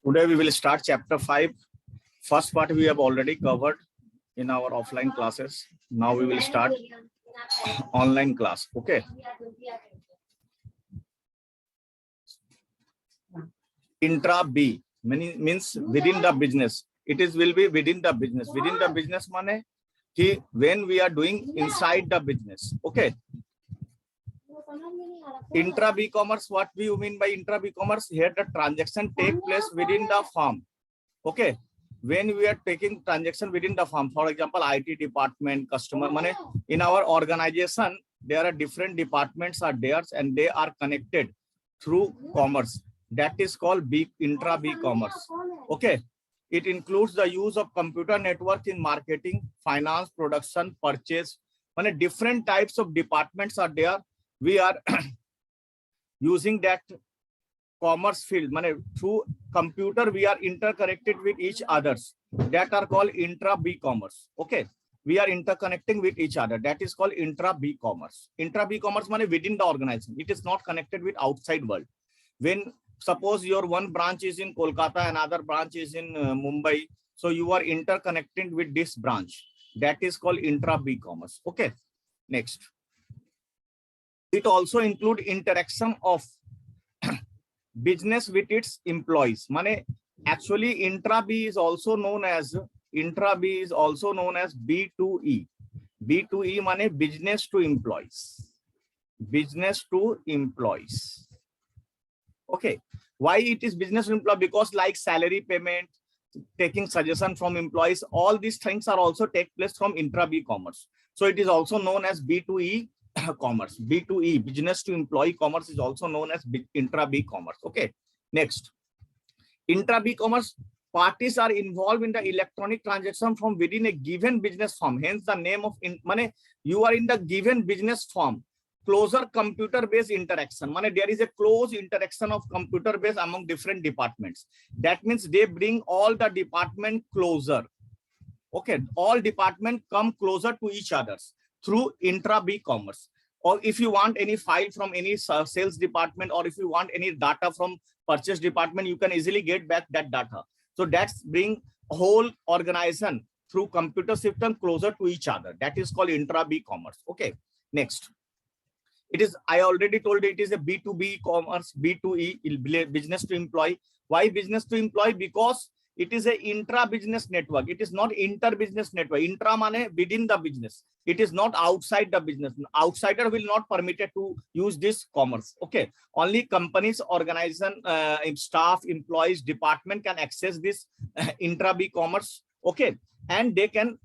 Today we will start chapter 5. First part we have already covered in our offline classes. Now we will start online class. Okay. Intra B means within the business. It is will be within the business. Within the business mane ki when we are doing inside the business. Okay. Intra B-commerce, what do you mean by intra B-commerce? Here the transaction take place within the firm. Okay. When we are taking transaction within the firm, for example, IT department, customer money, in our organization, there are different departments are there and they are connected through commerce. That is called intra B-commerce. Okay. It includes the use of computer network in marketing, finance, production, purchase. Money, different types of departments are there. We are using that commerce field. Money, through computer, we are interconnected with each others. That are called intra B-commerce. Okay. We are interconnecting with each other. That is called intra B-commerce. Intra B-commerce money within the organization. It is not connected with outside world. When suppose your one branch is in Kolkata, another branch is in Mumbai. So you are interconnected with this branch. That is called intra B-commerce. Okay. Next. It also includes interaction of business with its employees. Money, actually intra B is also known as B2E. B2E money business to employees. Business to employees. Okay. Why it is business to employees? Because like salary payment, taking suggestion from employees, all these things are also take place from intra B commerce. So it is also known as B2E commerce. B2E, business to employee commerce, is also known as intra B commerce. Okay. Next, intra B commerce, parties are involved in the electronic transaction from within a given business firm. Hence the name of money. You are in the given business firm. Closer computer based interaction. Money, there is a close interaction of computer based among different departments. That means they bring all the department closer. Okay. All department come closer to each others through intra B commerce. Or if you want any file from any sales department, or if you want any data from purchase department, you can easily get back that data. So that's bring whole organization through computer system closer to each other. That is called intra B commerce. Okay. Next, it is, I already told you, it is a B2B commerce, B2E, business to employee. Why business to employee? Because it is a intra business network. It is not inter business network. Intra mane within the business. It is not outside the business. Outsider will not permitted to use this commerce. Okay. Only companies, organization, staff, employees, department can access this intra B commerce. Okay. And they can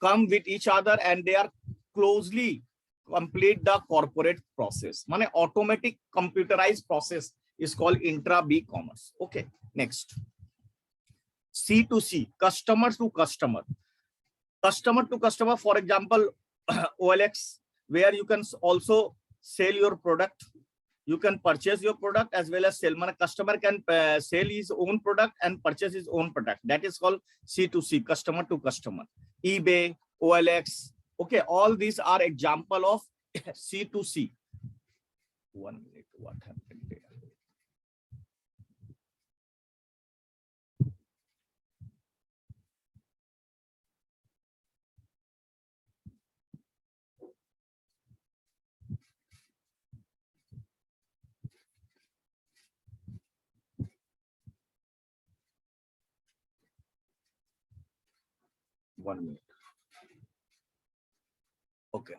come with each other and they are closely complete the corporate process. Mane automatic computerized process is called intra B commerce. Okay. Next, C2C, customer to customer. Customer to customer, for example, OLX, where you can also sell your product. You can purchase your product as well as sell. Man, customer can sell his own product and purchase his own product. That is called C2C, customer to customer. eBay, OLX. Okay, all these are example of C2C. 1 minute, what happened there? One minute. Okay.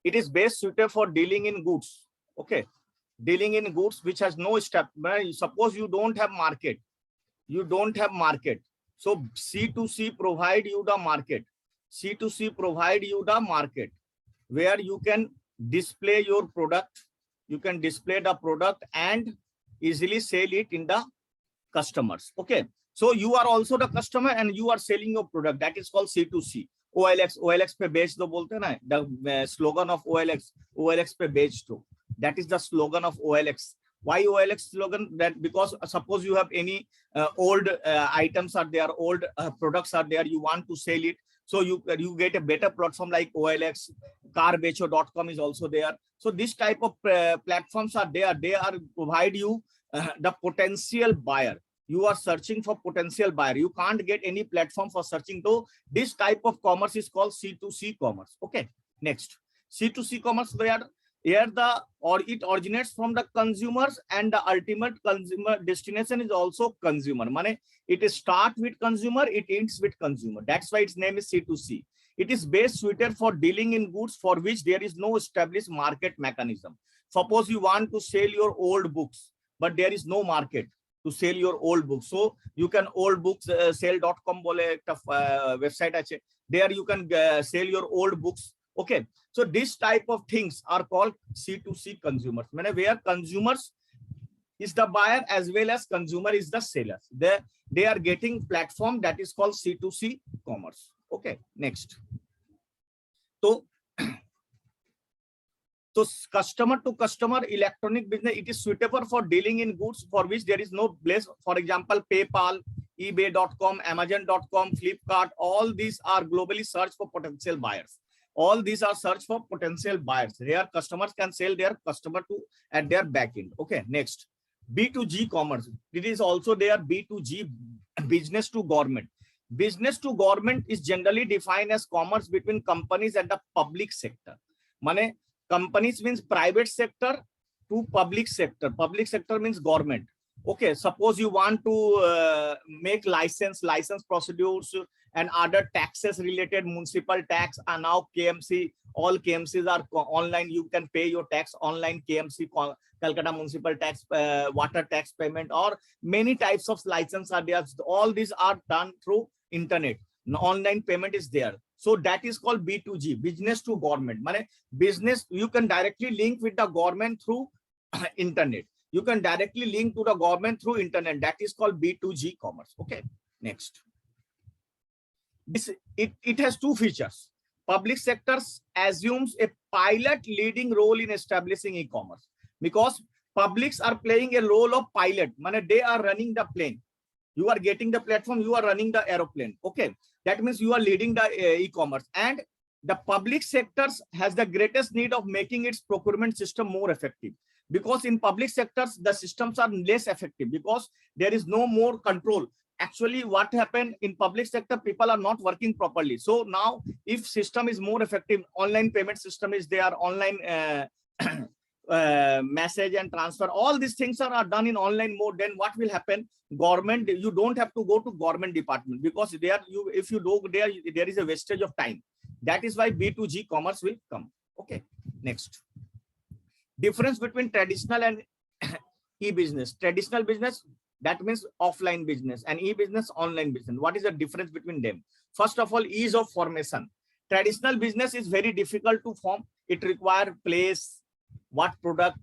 It is best suited for dealing in goods. Okay. Dealing in goods which has no step. Suppose you don't have market. You don't have market. So C2C provide you the market. C2C provide you the market where you can display your product. You can display the product and easily sell it in the customers. Okay. So you are also the customer and you are selling your product. That is called C2C. OLX पे बेच दो बोलते ना, the slogan of OLX पे बेच दो. That is the slogan of OLX. Why OLX slogan? That because suppose you have any old items are there, old products are there, you want to sell it. So you get a better platform like OLX, carbecho.com is also there. So this type of platforms are there. They are provide you the potential buyer. You are searching for potential buyer. You can't get any platform for searching. Though this type of commerce is called C2C commerce. Okay. Next, C2C commerce, where here it originates from the consumers and the ultimate consumer destination is also consumer. Mane, it start with consumer, it ends with consumer. That's why its name is C2C. It is best suited for dealing in goods for which there is no established market mechanism. Suppose you want to sell your old books, but there is no market to sell your old books. So you can old books sell.com bole ekta website ache. There you can sell your old books. Okay. So this type of things are called C2C consumers. Where consumers is the buyer as well as consumer is the seller. They are getting platform that is called C2C commerce. Okay. Next. So customer to customer electronic business, it is suitable for dealing in goods for which there is no place. For example, PayPal, eBay.com, Amazon.com, Flipkart, all these are globally search for potential buyers. All these are search for potential buyers. Their customers can sell their customer to at their back end. Okay, next. B2G commerce. It is also their B2G, business to government. Business to government is generally defined as commerce between companies and the public sector. Mane, companies means private sector to public sector. Public sector means government. Okay, suppose you want to make license procedures and other taxes related, municipal tax, and now KMC, all KMCs are online. You can pay your tax online, KMC, Calcutta municipal tax, water tax payment, or many types of license are there. All these are done through internet. Online payment is there. So that is called B2G, business to government. Mane, business, you can directly link with the government through internet. You can directly link to the government through internet. That is called B2G commerce. Okay, next. It has two features. Public sector assumes a pilot leading role in establishing e-commerce, because publics are playing a role of pilot. Mane, they are running the plane. You are getting the platform, you are running the aeroplane. Okay, that means you are leading the e-commerce, and the public sectors has the greatest need of making its procurement system more effective, because in public sectors the systems are less effective because there is no more control. Actually, what happened in public sector, people are not working properly. So now if system is more effective, online payment system is there, online message and transfer, all these things are done in online mode, then what will happen? Government, you don't have to go to government department, because there if you go there is a wastage of time. That is why B2G commerce will come. Okay, next. Difference between traditional and e-business. Traditional business, that means offline business, and e-business, online business. What is the difference between them? First of all, ease of formation. Traditional business is very difficult to form. It requires place, what product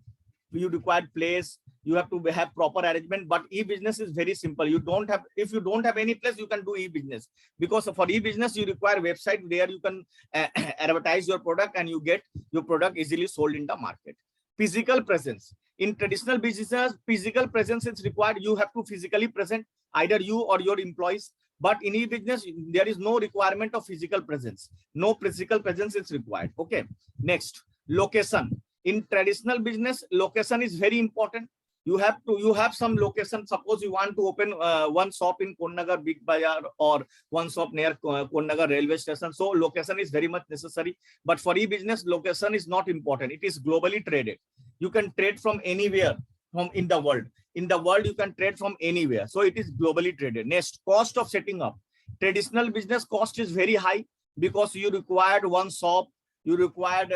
you require place, you have to have proper arrangement. But e-business is very simple. You don't have, if you don't have any place, you can do e-business, because for e-business you require website where you can advertise your product and you get your product easily sold in the market. Physical presence. In traditional businesses, physical presence is required. You have to physically present, either you or your employees. But in e-business, there is no requirement of physical presence. No physical presence is required. Okay. Next, location. In traditional business, location is very important. You have some location. Suppose you want to open one shop in Konnagar Big Bazaar or one shop near Konnagar railway station. So location is very much necessary. But for e-business, location is not important. It is globally traded. You can trade from anywhere from in the world. In the world, you can trade from anywhere. So it is globally traded. Next, cost of setting up. Traditional business cost is very high, because you required one shop, you required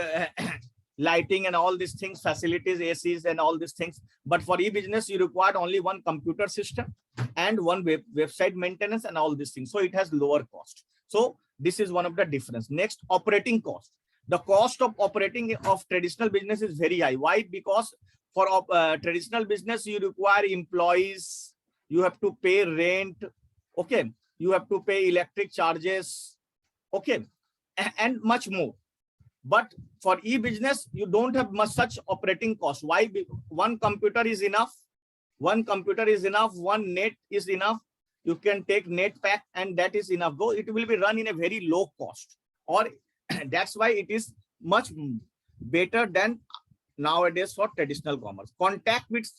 lighting and all these things, facilities, ACs and all these things. But for e-business, you required only one computer system and one website maintenance and all these things. So it has lower cost. So this is one of the difference. Next, operating cost. The cost of operating of traditional business is very high. Why? Because for traditional business, you require employees, you have to pay rent, okay, you have to pay electric charges, okay, and much more. But for e-business, you don't have much such operating cost. Why? One computer is enough. One computer is enough. One net is enough. You can take net pack and that is enough. Though it will be run in a very low cost, or that's why it is much better than nowadays for traditional commerce. Contact with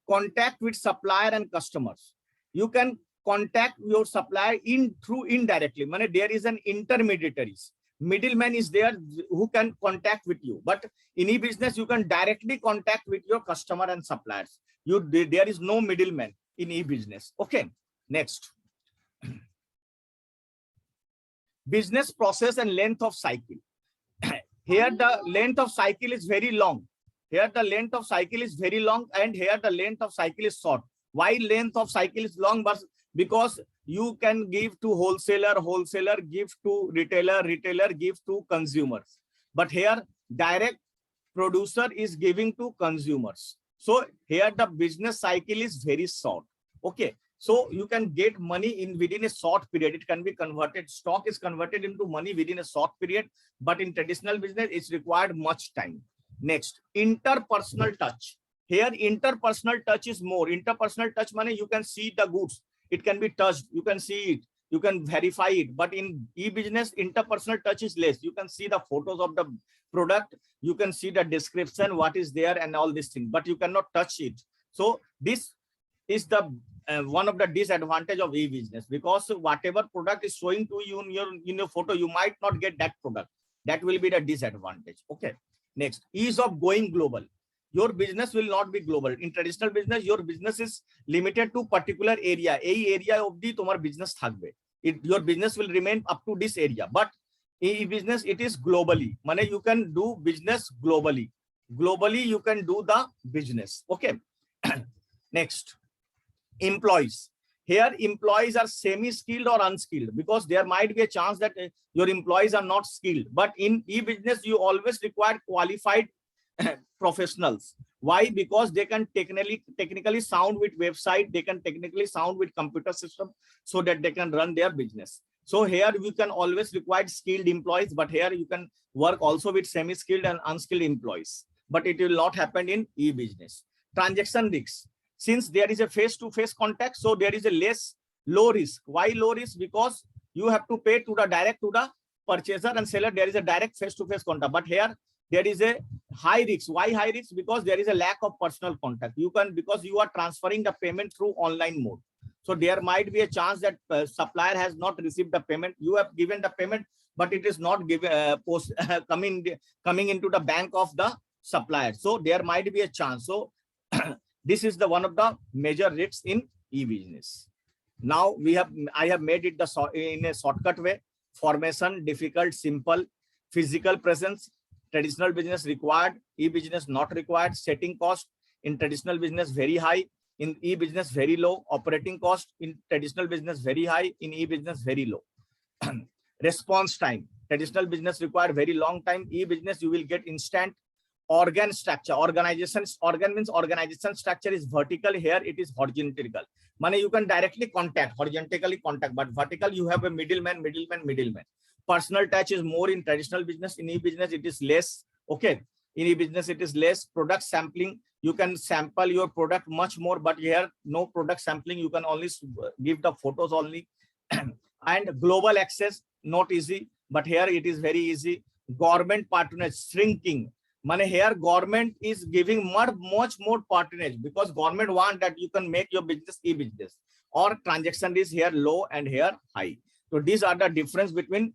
contact with supplier and customers. You can contact your supplier through indirectly. Mane there is an intermediaries. Middleman is there who can contact with you. But in e-business, you can directly contact with your customer and suppliers. There is no middleman in e-business. Okay, next. Business process and length of cycle. Here the length of cycle is very long. Here the length of cycle is very long, and here the length of cycle is short. Why length of cycle is long? But because you can give to wholesaler, wholesaler give to retailer, retailer give to consumers. But here direct producer is giving to consumers. So here the business cycle is very short. Okay. So you can get money in within a short period. It can be converted. Stock is converted into money within a short period. But in traditional business, it's required much time. Next, interpersonal touch. Here, interpersonal touch is more. Interpersonal touch money, you can see the goods. It can be touched. You can see it. You can verify it. But in e-business, interpersonal touch is less. You can see the photos of the product. You can see the description, what is there and all these things. But you cannot touch it. So this is the one of the disadvantage of e-business, because whatever product is showing to you in your photo, you might not get that product. That will be the disadvantage. Okay. Next, ease of going global. Your business will not be global. In traditional business, your business is limited to particular area. A area of the tomorrow business thagbe. Your business will remain up to this area. But e-business, it is globally. Mane you can do business globally. Globally, you can do the business. Okay. Next. Employees. Here employees are semi-skilled or unskilled, because there might be a chance that your employees are not skilled. But in e-business, you always require qualified professionals. Why? Because they can technically sound with website, they can technically sound with computer system, so that they can run their business. So here you can always require skilled employees, but here you can work also with semi-skilled and unskilled employees. But it will not happen in e-business. Transaction risks. Since there is a face-to-face contact, so there is a low risk. Why low risk? Because you have to pay to the direct to the purchaser and seller. There is a direct face-to-face contact. But here there is a high risk. Why high risk? Because there is a lack of personal contact. Because you are transferring the payment through online mode. So there might be a chance that supplier has not received the payment. You have given the payment, but it is not given coming into the bank of the supplier. So there might be a chance. So this is the one of the major risks in e-business. Now I have made it in a shortcut way. Formation, difficult, simple. Physical presence, traditional business required, e-business not required. Setting cost in traditional business very high, in e-business very low. Operating cost in traditional business very high, in e-business very low. Response time, traditional business require very long time. E-business you will get instant. Organ structure, organ means organization structure is vertical. Here it is horizontal. Money you can directly contact, horizontally contact, but vertical you have a middleman. Personal touch is more in traditional business. In e-business it is less. Okay, in e-business it is less. Product sampling, you can sample your product much more, but here no product sampling. You can only give the photos only. And global access, not easy, but here it is very easy. Government patronage, shrinking. Money here government is giving much more patronage, because government want that you can make your business e-business, or transaction is here low and here high. So these are the difference between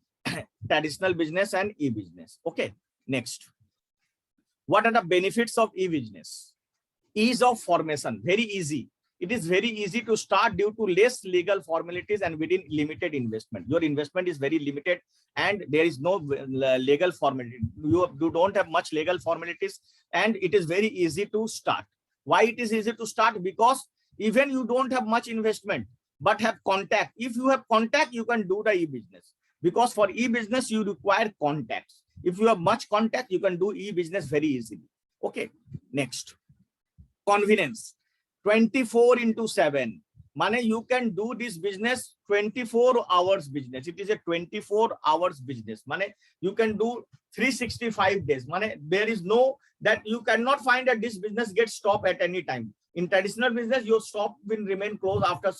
traditional business and e-business. Okay, next. What are the benefits of e-business? Ease of formation, very easy. It is very easy to start due to less legal formalities and within limited investment. Your investment is very limited and there is no legal formality. You don't have much legal formalities and it is very easy to start. Why it is easy to start? Because even you don't have much investment, but have contact. If you have contact, you can do the e-business. Because for e-business, you require contacts. If you have much contact, you can do e-business very easily. Okay, next. Convenience. 24/7. Money you can do this business 24 hours business. It is a 24 hours business. Money you can do 365 days. Money there is no that you cannot find that this business gets stopped at any time. In traditional business, your shop will remain closed after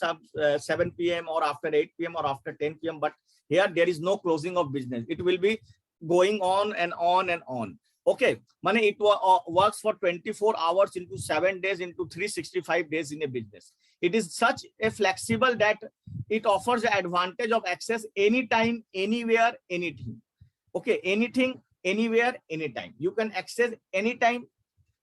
7 p.m. or after 8 p.m. or after 10 p.m. But here there is no closing of business. It will be going on and on and on. Okay, money it works for 24 hours into 7 days into 365 days in a business. It is such a flexible that it offers the advantage of access anytime, anywhere, anything. Okay, anything, anywhere, anytime. You can access anytime,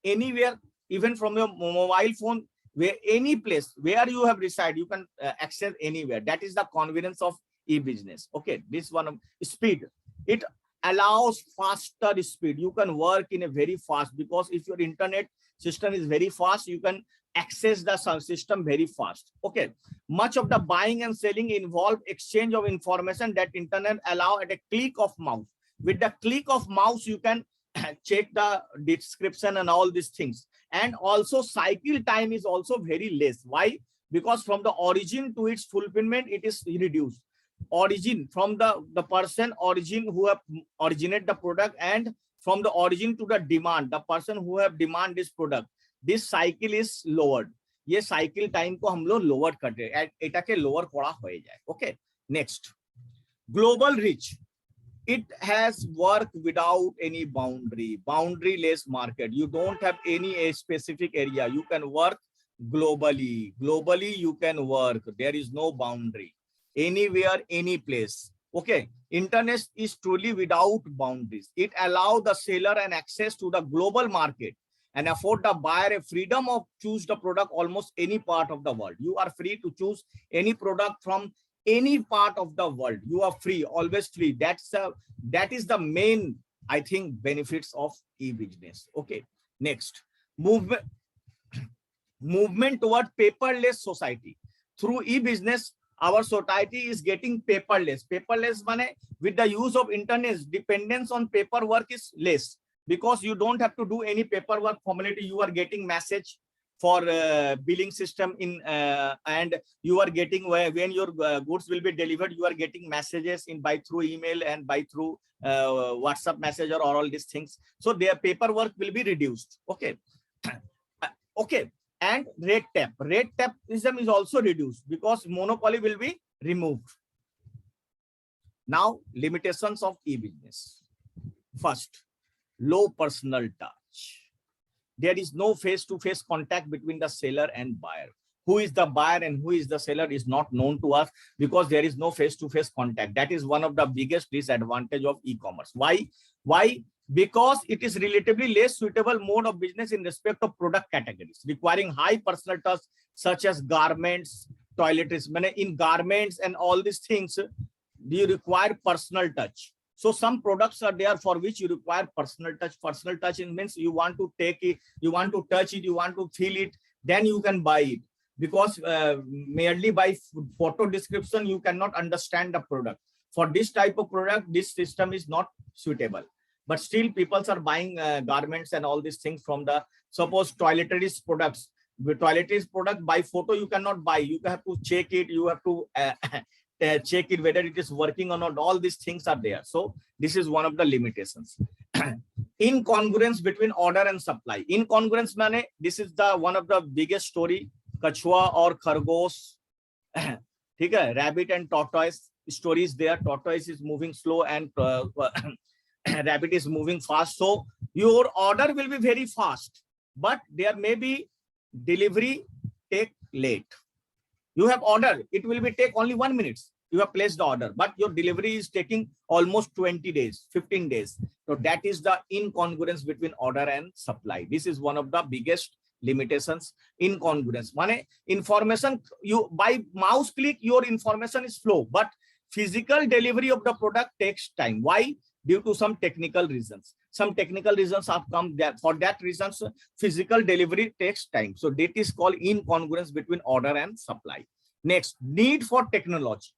anywhere, even from your mobile phone, where any place where you have reside, you can access anywhere. That is the convenience of e-business. Okay, this one of speed. It allows faster speed. You can work in a very fast, because if your internet system is very fast, you can access the system very fast. Okay, much of the buying and selling involve exchange of information that internet allow at a click of mouse. With the click of mouse, you can check the description and all these things. And also cycle time is also very less. Why? Because from the origin to its fulfillment, it is reduced. Origin from the person origin who have originate the product, and from the origin to the demand, the person who have demand this product, this cycle is lowered. ये cycle time को हम लोग lower करते हैं, एटाके lower करा हो जाए. Okay, next, global reach. It has work without any boundary, boundaryless market. You don't have any specific area. You can work globally. Globally, you can work. There is no boundary. Anywhere, any place. Okay, internet is truly without boundaries. It allows the seller an access to the global market and afford the buyer a freedom of choose the product almost any part of the world. You are free to choose any product from any part of the world. You are free, always free. That is the main, I think, benefits of e-business. Okay, next, movement toward paperless society. Through e-business, our society is getting paperless. Paperless means with the use of internet, dependence on paperwork is less, because you don't have to do any paperwork formality. You are getting message for billing system in and you are getting when your goods will be delivered, you are getting messages in by through email and by through WhatsApp messenger or all these things. So their paperwork will be reduced. Okay. Okay. And red tapeism is also reduced, because monopoly will be removed. Now, limitations of e-business. First, low personal touch. There is no face-to-face contact between the seller and buyer. Who is the buyer and who is the seller is not known to us, because there is no face-to-face contact. That is one of the biggest disadvantage of e-commerce. Why? Because it is relatively less suitable mode of business in respect of product categories, requiring high personal touch, such as garments, toiletries. In garments and all these things, you require personal touch. So some products are there for which you require personal touch. Personal touch means you want to take it, you want to touch it, you want to feel it, then you can buy it. Because merely by photo description, you cannot understand the product. For this type of product, this system is not suitable. But still people are buying garments and all these things from the, suppose toiletries products. With toiletries product by photo, you cannot buy. You have to check it. You have to check it whether it is working or not. All these things are there. So this is one of the limitations. Incongruence between order and supply. Incongruence means this is the one of the biggest story. Kachua or Khargosh, rabbit and tortoise stories there. Tortoise is moving slow and rabbit is moving fast. So your order will be very fast, but there may be delivery take late. You have order, it will be take only 1 minute. You have placed the order, but your delivery is taking almost 20 days, 15 days. So that is the incongruence between order and supply. This is one of the biggest limitations. Incongruence means information, you by mouse click your information is flow, but physical delivery of the product takes time. Why? Due to some technical reasons. Some technical reasons have come there. For that reasons, physical delivery takes time. So that is called incongruence between order and supply. Next, need for technology.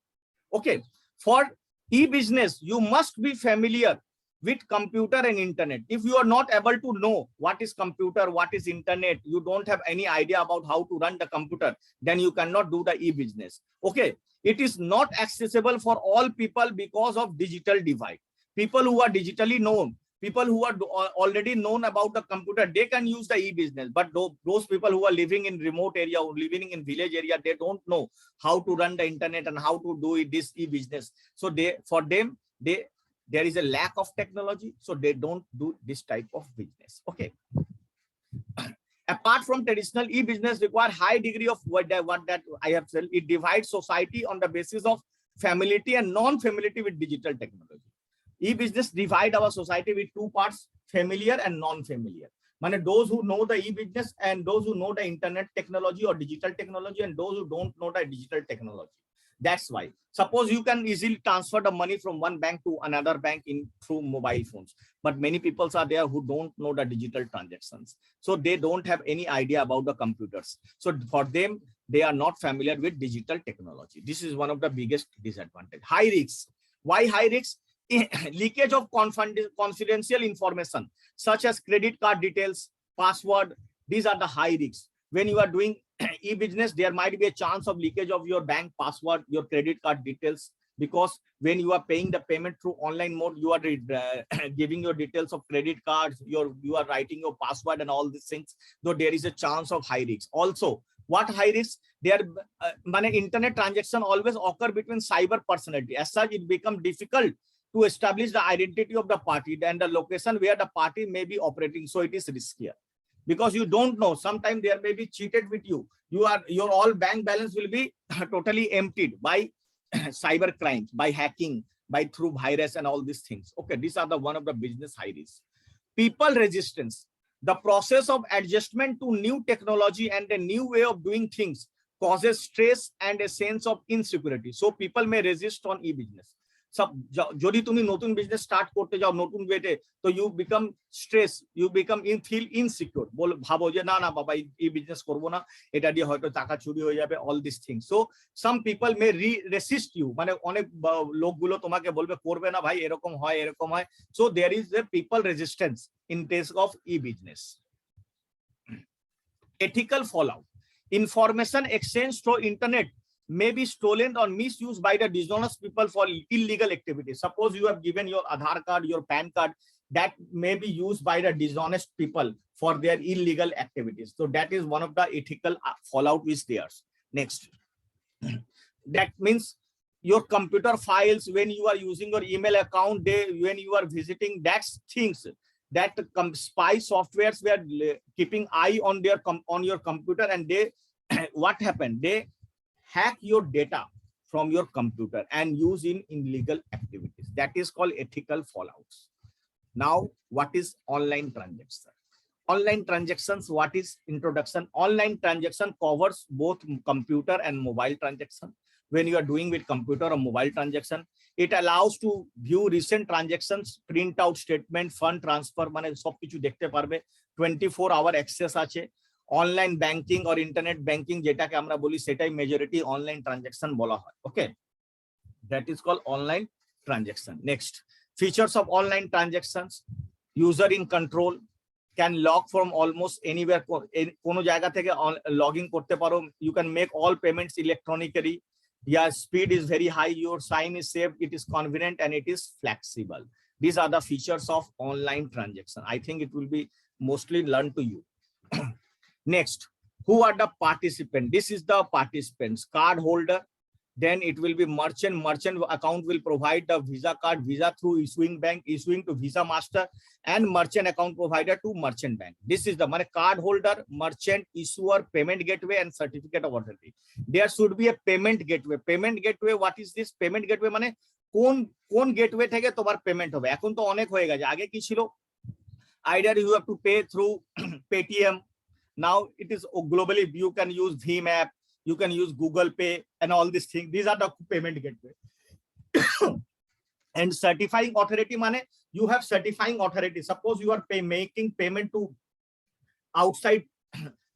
Okay, for e-business, you must be familiar with computer and internet. If you are not able to know what is computer, what is internet, you don't have any idea about how to run the computer, then you cannot do the e-business. Okay, it is not accessible for all people because of digital divide. People who are digitally known, people who are already known about the computer, they can use the e-business. But those people who are living in remote area or living in village area, they don't know how to run the internet and how to do this e-business. So for them, there is a lack of technology, so they don't do this type of business. Okay. Apart from traditional, e-business require high degree of what that I have said. It divides society on the basis of familiarity and non-familiarity with digital technology. E-business divide our society with two parts, familiar and non-familiar. Mane those who know the e-business and those who know the internet technology or digital technology, and those who don't know the digital technology. That's why. Suppose you can easily transfer the money from one bank to another bank in through mobile phones, but many people are there who don't know the digital transactions. So they don't have any idea about the computers. So for them, they are not familiar with digital technology. This is one of the biggest disadvantage. High risks. Why high risks? Leakage of confidential information such as credit card details, password. These are the high risks. When you are doing e-business, there might be a chance of leakage of your bank password, your credit card details, because when you are paying the payment through online mode, you are giving your details of credit cards, you are writing your password and all these things. Though there is a chance of high risks. Also, what high risks? There, internet transaction always occur between cyber personality. As such, it becomes difficult to establish the identity of the party and the location where the party may be operating. So it is riskier because you don't know. Sometimes there may be cheated with you. Your all bank balance will be totally emptied by cyber crimes, by hacking, by through virus and all these things. Okay, these are the one of the business high risks. People resistance. The process of adjustment to new technology and a new way of doing things causes stress and a sense of insecurity. So people may resist on e-business. সব যদি তুমি নতুন business start করতে যাও নতুন ওয়েতে, তো you become stress, you become feel insecure, ভাবো যে না না বাবা এই বিজনেস করবো না, এটা দিয়ে হয়তো টাকা চুরি হয়ে যাবে, all this things. So some people may resist you, মানে অনেক লোকগুলো তোমাকে বলবে করবে না ভাই, এরকম হয় এরকম হয়। So there is a people resistance in case of E business. Ethical fallout. Information exchange through internet may be stolen or misused by the dishonest people for illegal activities. Suppose you have given your Aadhaar card, your PAN card, that may be used by the dishonest people for their illegal activities. So that is one of the ethical fallout is theirs. Next, that means your computer files, when you are using your email account, when you are visiting, that's things that spy softwares were keeping eye on your computer, and they what happened, they hack your data from your computer and use in illegal activities. That is called ethical fallouts. Now, what is online transaction? Online transactions, what is introduction? Online transaction covers both computer and mobile transaction. When you are doing with computer or mobile transaction, it allows to view recent transactions, print out statement, fund transfer, মানে সবকিছু দেখতে পারবে, 24-hour access আছে। Online banking or internet banking যেটাকে আমরা বলি, সেটাই majority online transaction বলা হয়। Okay, that is called online transaction. Next, features of online transactions. User in control, can log from almost anywhere, কোনো জায়গা থেকে লগ ইন করতে পারো। You can make all payments electronically. Yeah, speed is very high, your sign is safe, it is convenient, and it is flexible. These are the features of online transaction. I think it will be mostly learned to you. Next, who are the participants? This is the participants. Card holder, then it will be merchant. Merchant account will provide the Visa card, Visa through issuing bank, issuing to Visa master, and merchant account provider to merchant bank. This is the card holder, merchant, issuer, payment gateway, and certificate of authority. There should be a payment gateway. Payment gateway, what is this? Payment gateway মানে কোন gateway থেকে তোমার payment হবে। এখন তো অনেক হয়ে গেছে, আগে কি ছিল, either you have to pay through Paytm. Now it is globally, you can use Bheem app, you can use Google Pay and all these things. These are the payment gateway. And certifying authority mane, you have certifying authority. Suppose you are making payment to outside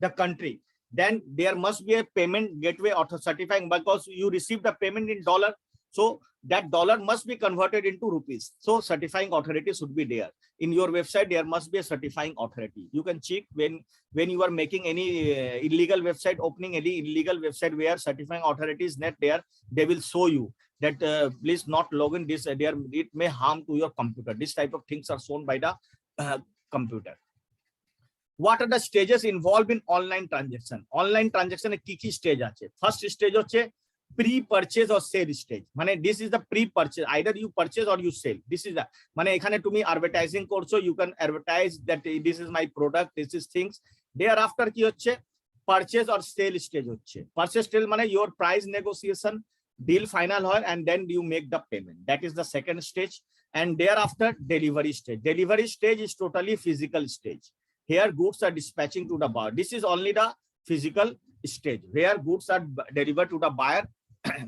the country, then there must be a payment gateway author certifying, because you receive the payment in dollar, so that dollar must be converted into rupees. So certifying authority should be there. In your website, there must be a certifying authority. You can check when you are making any illegal website, opening any illegal website where certifying authority is not there, they will show you that please not log in this, there it may harm to your computer. This type of things are shown by the computer. What are the stages involved in online transaction? Online transaction কি কি stage আছে? First stage হচ্ছে pre-purchase or sale stage. মানে this is the pre-purchase, either you purchase or you sell. This is the মানে এখানে তুমি advertising করছো, you can advertise that this is my product, this is things. Thereafter কি হচ্ছে, purchase or sale stage হচ্ছে. Purchase stage মানে your price negotiation, deal final হয়, and then you make the payment. That is the second stage. And thereafter delivery stage. Delivery stage is totally physical stage. Here goods are dispatching to the buyer. This is only the physical stage where goods are delivered to the buyer.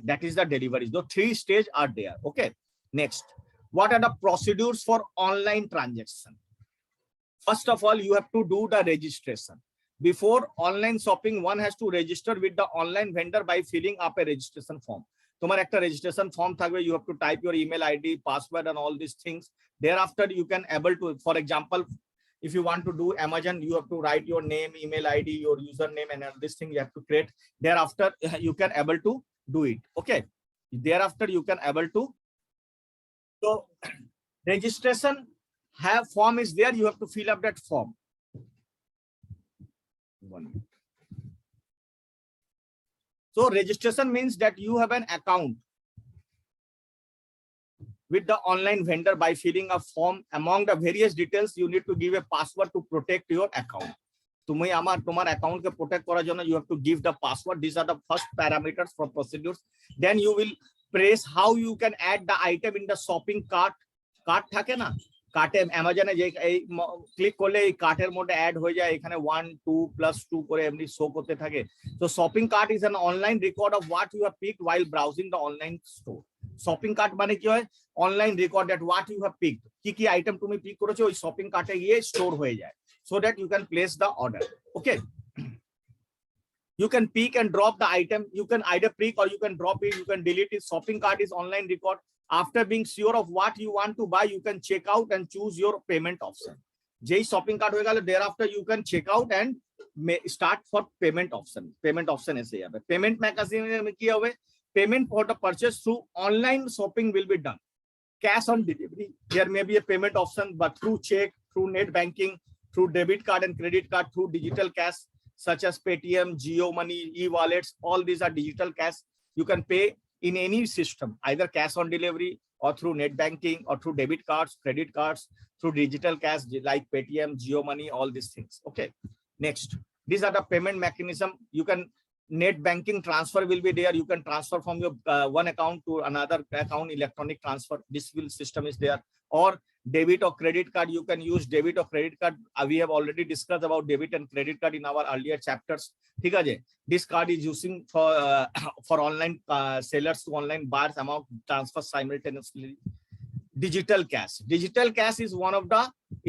That is the delivery. The three stages are there. Okay. Next, what are the procedures for online transaction? First of all, you have to do the registration. Before online shopping, one has to register with the online vendor by filling up a registration form. তোমার একটা registration form থাকবে, you have to type your email ID, password, and all these things. Thereafter, you can able to, for example, if you want to do Amazon, you have to write your name, email ID, your username, and all this thing you have to create. Thereafter, you can able to do it. Okay. Thereafter, you can able to. So registration have form is there. You have to fill up that form. 1 minute. So registration means that you have an account with the online vendor by filling a form. Among the various details, you need to give a password to protect your account. তুমি আমার তোমার অ্যাকাউন্টকে protect করার জন্য you have to give the password. These are the first parameters for procedures. Then you will press how you can add the item in the shopping cart. Cart থাকে না, কার্টে অ্যামাজনে যে এই ক্লিক করলে এই কার্টের মধ্যে অ্যাড হয়ে যায়, এখানে 1 2 +2 করে এমনি শো করতে থাকে। So shopping cart is an online record of what you have picked while browsing the online store. Shopping cart মানে কি হয়, online record that what you have picked, কি কি আইটেম তুমি পিক করেছো ওই শপিং কার্টে গিয়ে স্টোর হয়ে যায়, so that you can place the order. Okay. You can pick and drop the item. You can either pick or you can drop it. You can delete it. Shopping cart is online record. After being sure of what you want to buy, you can check out and choose your payment option. Jai shopping cart hoye gelo, thereafter you can check out and start for payment option. Payment option ese jabe. Payment mechanism ki hobe, payment for the purchase through online shopping will be done. Cash on delivery, there may be a payment option, but through check, through net banking, through debit card and credit card, through digital cash such as Paytm, Jio Money, e-wallets, all these are digital cash. You can pay in any system, either cash on delivery or through net banking or through debit cards, credit cards, through digital cash like Paytm, Jio Money, all these things. Okay. Next, these are the payment mechanism. You can net banking transfer will be there. You can transfer from your one account to another account, electronic transfer. This will system is there. Or debit or credit card, you can use debit or credit card. We have already discussed about debit and credit card in our earlier chapters. ठीक है, this card is using for online sellers to online buyers amount transfer simultaneously. Digital cash is one of the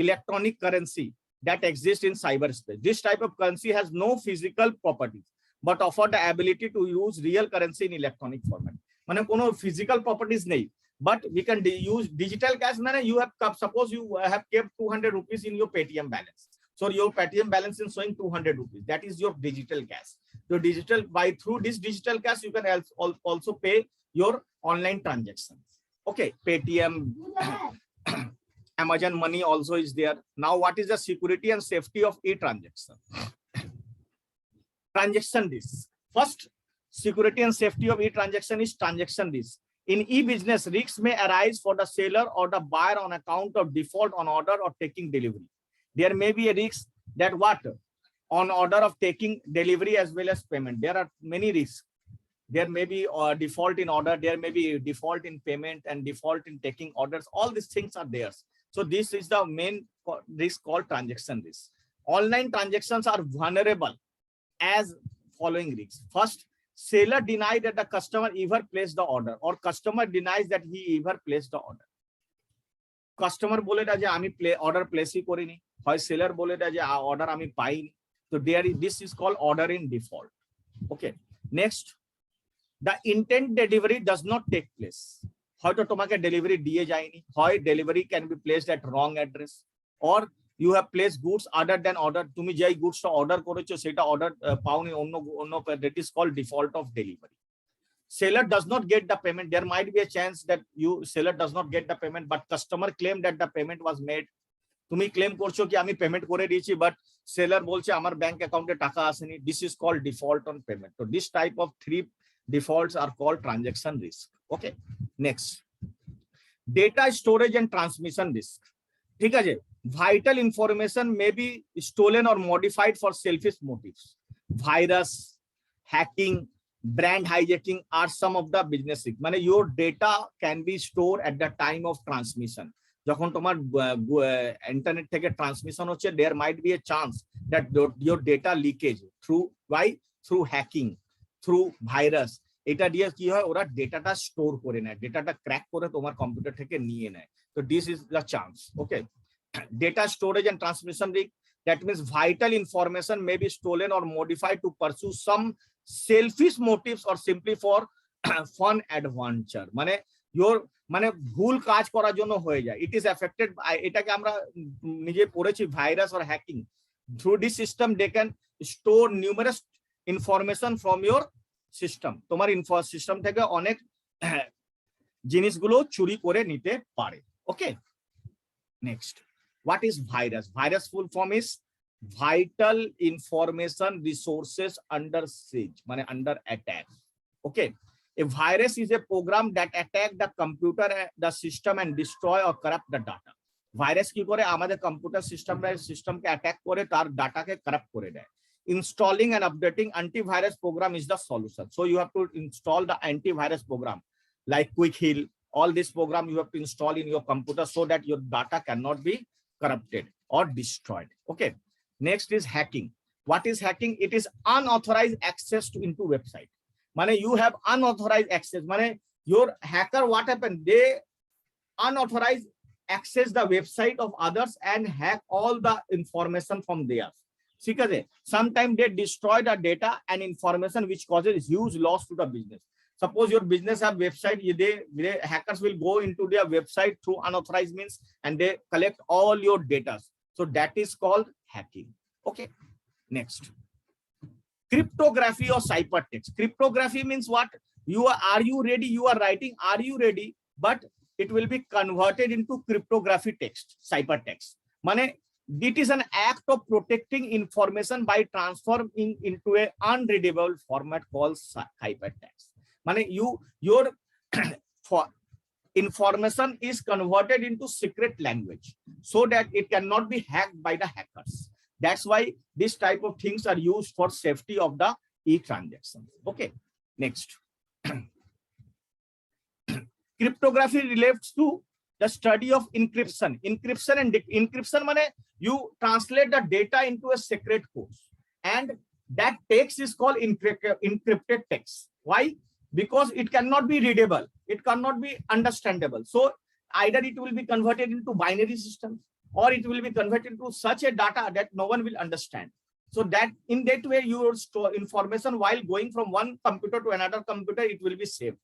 electronic currency that exists in cyberspace. This type of currency has no physical properties but offer the ability to use real currency in electronic format. মানে কোনো physical properties নেই, but we can use digital cash. মানে you have, suppose you have kept 200 rupees in your Paytm balance, so your Paytm balance is showing 200 rupees. That is your digital cash. So digital, by through this digital cash you can also pay your online transactions. Okay, Paytm, Amazon Money also is there. Now what is the security and safety of e-transaction? Transaction risk. First, security and safety of e-transaction is transaction risk. In e-business, risks may arise for the seller or the buyer on account of default on order or taking delivery. There may be a risk that what? On order of taking delivery as well as payment. There are many risks. There may be default in order, there may be default in payment and default in taking orders. All these things are there. So this is the main risk called transaction risk. Online transactions are vulnerable as following risks. First, seller denies that the customer ever placed the order, or customer denies that he ever placed the order. Customer বলে দেয় যে আমি order place করিনি, হয় seller বলে দেয় যে order আমি পাইনি। So there is, this is called order in default. Okay. Next, the intent delivery does not take place. হয়তো তোমাকে delivery দিয়ে যায়নি, হয় delivery can be placed at wrong address, or you have placed goods other than order. তুমি যেই গুডসটা order করেছো সেটা order পাওনি, অন্য that is called default of delivery. Seller does not get the payment. There might be a chance that seller does not get the payment, but customer claim that the payment was made. তুমি claim করছো কি আমি payment করে দিয়েছি, but seller বলছে আমার bank অ্যাকাউন্টে টাকা আসেনি। This is called default on payment. So this type of three defaults are called transaction risk. Okay, next, data storage and transmission risk. ঠিক আছে, vital information may be stolen or modified for selfish motives. Virus, hacking, brand hijacking are some of the business risks. মানে your data can be stored at the time of transmission. যখন তোমার internet থেকে transmission হচ্ছে, there might be a chance that your data leakage through hacking, through virus, এটা দিয়ে কি হয়, ওরা ডেটাটা স্টোর করে নেয়, ডেটাটা ক্র্যাক করে তোমার কম্পিউটার থেকে নিয়ে নেয়। তো this is the chance. Okay, data storage and transmission risk, that means vital information may be stolen or modified to pursue some selfish motives or simply for fun adventure. মানে your মানে ভুল কাজ করার জন্য হয়ে যায়। ইট ইজ এফেক্টেড, এটাকে আমরা নিজে পড়েছি, virus or hacking. Through this system they can store numerous information from your system. তোমার সিস্টেম থেকে অনেক জিনিসগুলো চুরি করে নিতে পারে। ওকে, next, what is virus? Virus full form is vital information resources under siege, মানে under attack. Okay, a virus is a program that attack the computer, the system and destroy or corrupt the data. Virus কি করে, আমাদের computer সিস্টেমকে attack করে তার ডাটাকে corrupt করে দেয়। Installing and updating antivirus program is the solution. So you have to install the antivirus program like Quick Heal. All this program you have to install in your computer so that your data cannot be corrupted or destroyed. Okay, next is hacking. What is hacking? It is unauthorized access to into website. Mane you have unauthorized access, mane your hacker, what happened, they unauthorized access the website of others and hack all the information from there. ঠিক আছে, sometimes they destroy the data and information which causes huge loss to the business. Suppose your business have website, they hackers will go into their website through unauthorized means and they collect all your data. So that is called hacking. Okay, next, cryptography or ciphertext. Cryptography means what? Are you ready? You are writing, are you ready? But it will be converted into cryptography text, ciphertext. Mane it is an act of protecting information by transforming into a unreadable format called ciphertext. Mane your for information is converted into secret language so that it cannot be hacked by the hackers. That's why this type of things are used for safety of the e-transactions. Okay, next, cryptography relates to the study of encryption. Encryption and encryption mane you translate the data into a secret code, and that text is called encrypted text. Why? Because it cannot be readable, it cannot be understandable. So either it will be converted into binary systems or it will be converted to such a data that no one will understand. So that in that way your store information while going from one computer to another computer, it will be saved.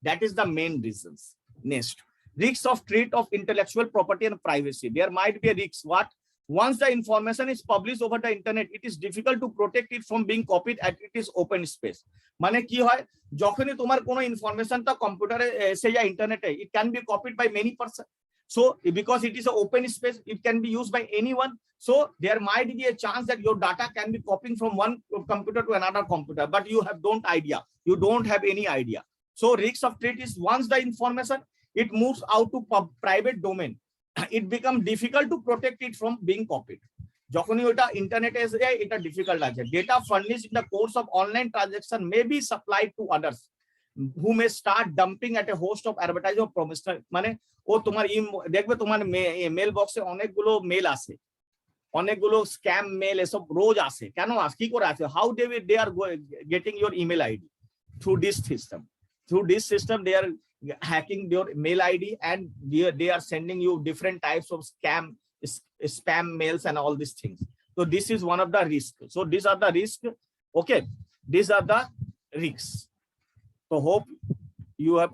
That is the main reasons. Next, risks of threat of intellectual property and privacy. There might be a risk. What? Once the information is published over the internet, it is difficult to protect it from being copied at it is open space. মানে কি হয়, যখনই তোমার কোনো ইনফরমেশনটা কম্পিউটারে এসে যায় ইন্টারনেটে, it can be copied by many person. So because it is an open space, it can be used by anyone. So there might be a chance that your data can be copying from one computer to another computer, but you don't have any idea. So risk of threat is once the information it moves out to private domain, it becomes difficult to protect it from being copied. যখনই ওটা ইন্টারনেটে এসে যায়, এটা difficult আছে। Data furnished in the course of online transaction may be supplied to others who may start dumping at a host of advertising of promotional. মানে ও তোমার দেখবে তোমার মেল বক্সে অনেকগুলো মেল আসে, অনেকগুলো স্ক্যাম মেল এসব রোজ আসে। কেন আসে, কি করে আসে? How they are getting your email ID through this system. Through this system, they are hacking your mail ID and they are sending you different types of spam mails and all these things. So this is one of the risks. So these are the risks. Okay, these are the risks. So hope you have